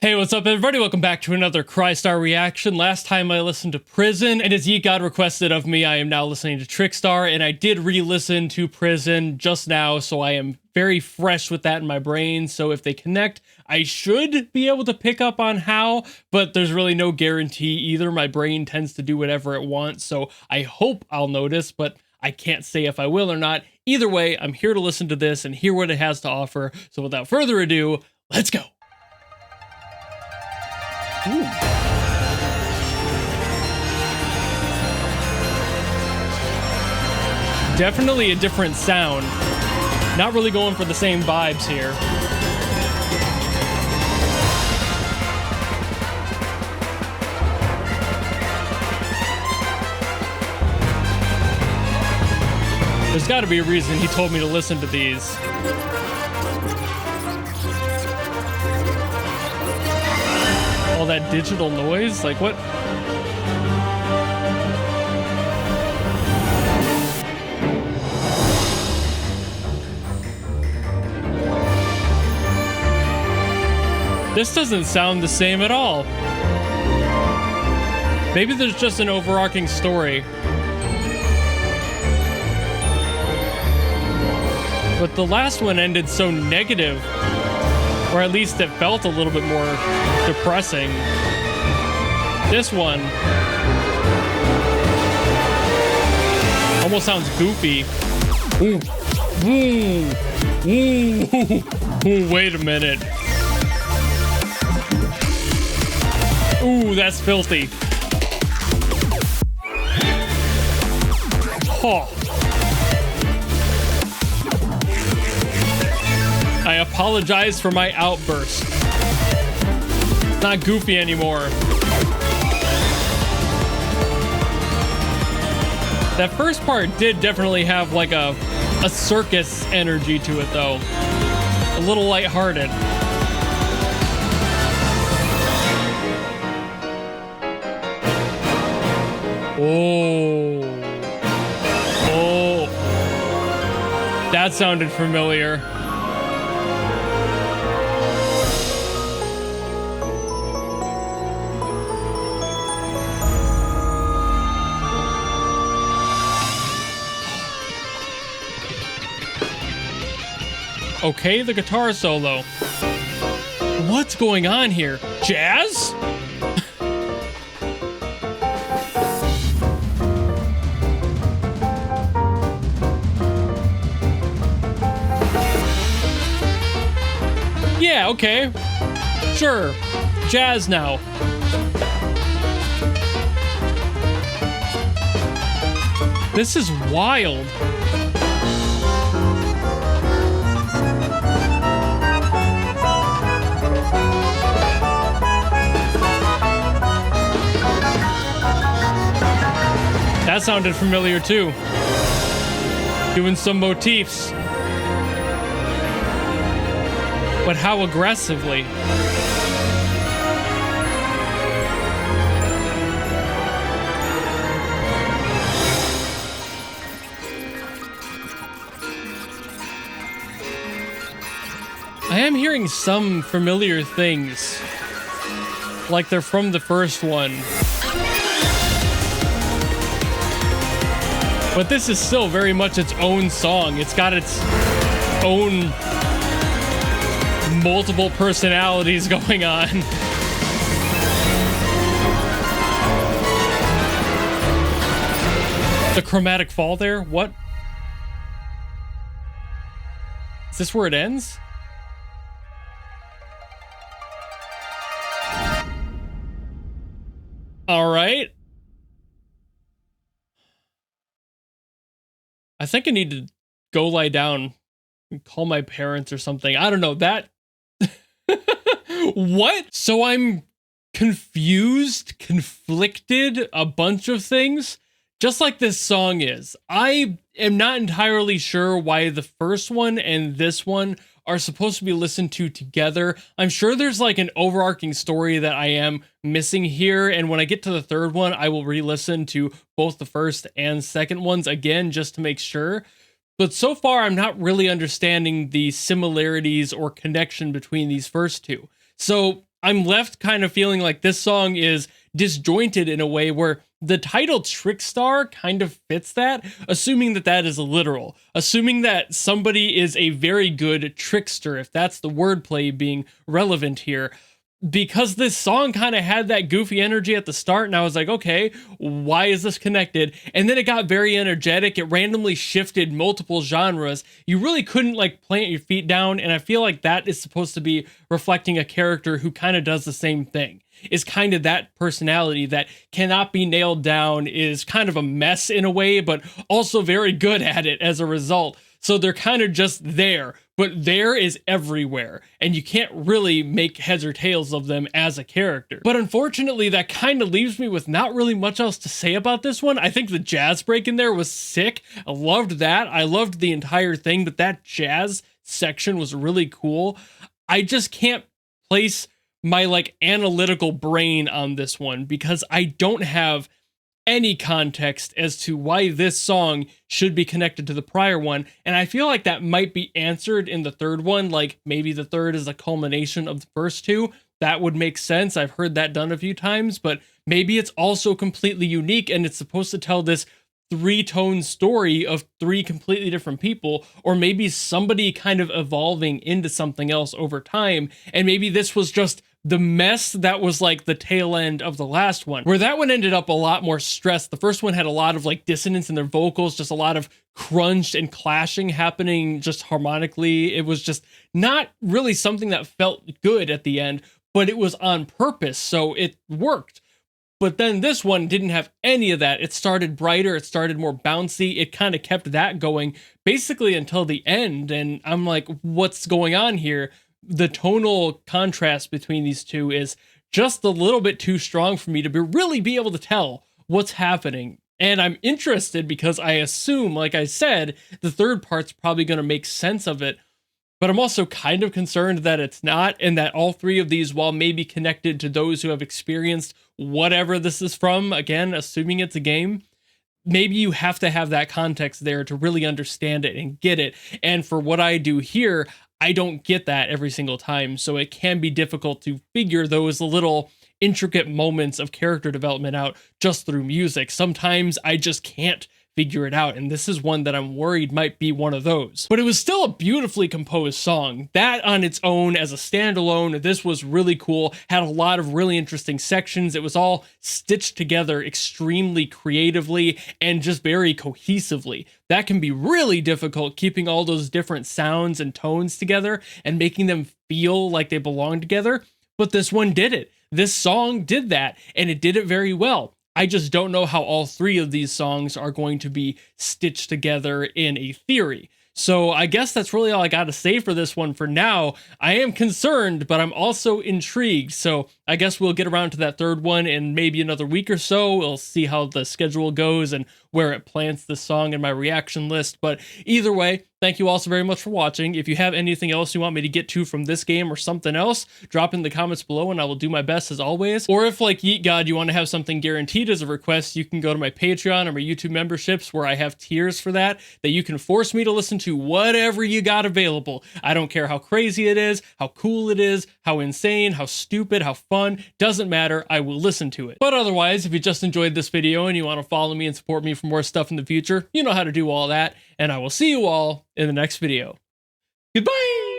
Hey, what's up everybody? Welcome back to another Crystar reaction. Last time I listened to Prison, and as Yeet God requested of me, I am now listening to Trickstar, and I did re-listen to Prison just now, so I am very fresh with that in my brain. So if they connect, I should be able to pick up on how, but there's really no guarantee either. My brain tends to do whatever it wants, so I hope I'll notice, but I can't say if I will or not. Either way, I'm here to listen to this and hear what it has to offer. So without further ado, let's go. Ooh. Definitely a different sound. Not really going for the same vibes here. There's got to be a reason he told me to listen to these. All that digital noise, like what? This doesn't sound the same at all. Maybe there's just an overarching story. But the last one ended so negative. Or at least it felt a little bit more depressing. This one almost sounds goofy. Ooh. Ooh. Ooh. Ooh. Wait a minute. Ooh, that's filthy. Oh. I apologize for my outburst. Not goofy anymore. That first part did definitely have like a circus energy to it though. A little lighthearted. Oh. Oh. That sounded familiar. Okay, the guitar solo. What's going on here? Jazz? Yeah, okay. Sure. Jazz now. This is wild. That sounded familiar too. Doing some motifs. But how aggressively? I am hearing some familiar things. Like they're from the first one. But this is still very much its own song. It's got its own multiple personalities going on. The chromatic fall there? What? Is this where it ends? All right. I think I need to go lie down and call my parents or something. I don't know that. What? So I'm confused, conflicted, a bunch of things, just like this song is. I am not entirely sure why the first one and this one are supposed to be listened to together. I'm sure there's like an overarching story that I am missing here, and when I get to the third one, I will re-listen to both the first and second ones again just to make sure. But so far, I'm not really understanding the similarities or connection between these first two. So I'm left kind of feeling like this song is disjointed in a way where the title Trickstar kind of fits that, assuming that that is literal, assuming that somebody is a very good trickster, if that's the wordplay being relevant here. Because this song kind of had that goofy energy at the start, and I was like, okay, why is this connected? And then it got very energetic. It randomly shifted multiple genres. You really couldn't like plant your feet down, and I feel like that is supposed to be reflecting a character who kind of does the same thing. Is kind of that personality that cannot be nailed down, is kind of a mess in a way, but also very good at it as a result. So they're kind of just there, but there is everywhere, and you can't really make heads or tails of them as a character. But unfortunately, that kind of leaves me with not really much else to say about this one. I think the jazz break in there was sick. I loved that. I loved the entire thing, but that jazz section was really cool. I just can't place my like analytical brain on this one because I don't have any context as to why this song should be connected to the prior one. And I feel like that might be answered in the third one. Like maybe the third is a culmination of the first two. That would make sense. I've heard that done a few times, but maybe it's also completely unique and it's supposed to tell this three-tone story of three completely different people, or maybe somebody kind of evolving into something else over time. And maybe this was just the mess that was like the tail end of the last one, where that one ended up a lot more stressed. The first one had a lot of like dissonance in their vocals, just a lot of crunch and clashing happening just harmonically. It was just not really something that felt good at the end, but it was on purpose, so it worked. But then this one didn't have any of that. It started brighter, it started more bouncy, it kind of kept that going basically until the end, and I'm like, what's going on here? The tonal contrast between these two is just a little bit too strong for me to really be able to tell what's happening. And I'm interested because I assume, like I said, the third part's probably going to make sense of it. But I'm also kind of concerned that it's not, and that all three of these, while maybe connected to those who have experienced whatever this is from, again, assuming it's a game, maybe you have to have that context there to really understand it and get it. And for what I do here, I don't get that every single time, so it can be difficult to figure those little intricate moments of character development out just through music. Sometimes I just can't figure it out, and this is one that I'm worried might be one of those. But it was still a beautifully composed song. That on its own, as a standalone, this was really cool, had a lot of really interesting sections. It was all stitched together extremely creatively and just very cohesively. That can be really difficult, keeping all those different sounds and tones together and making them feel like they belong together. But this one did it. This song did that, and it did it very well. I just don't know how all three of these songs are going to be stitched together in a theory. So I guess that's really all I got to say for this one for now. I am concerned, but I'm also intrigued. So I guess we'll get around to that third one in maybe another week or so. We'll see how the schedule goes and where it plants this song in my reaction list. But either way, thank you all so very much for watching. If you have anything else you want me to get to from this game or something else, drop in the comments below and I will do my best as always. Or if, like Yeet God, you want to have something guaranteed as a request, you can go to my Patreon or my YouTube memberships where I have tiers for that you can force me to listen to whatever you got available. I don't care how crazy it is, how cool it is, how insane, how stupid, how fun, doesn't matter, I will listen to it. But otherwise, if you just enjoyed this video and you want to follow me and support me for more stuff in the future, you know how to do all that, and I will see you all in the next video. Goodbye!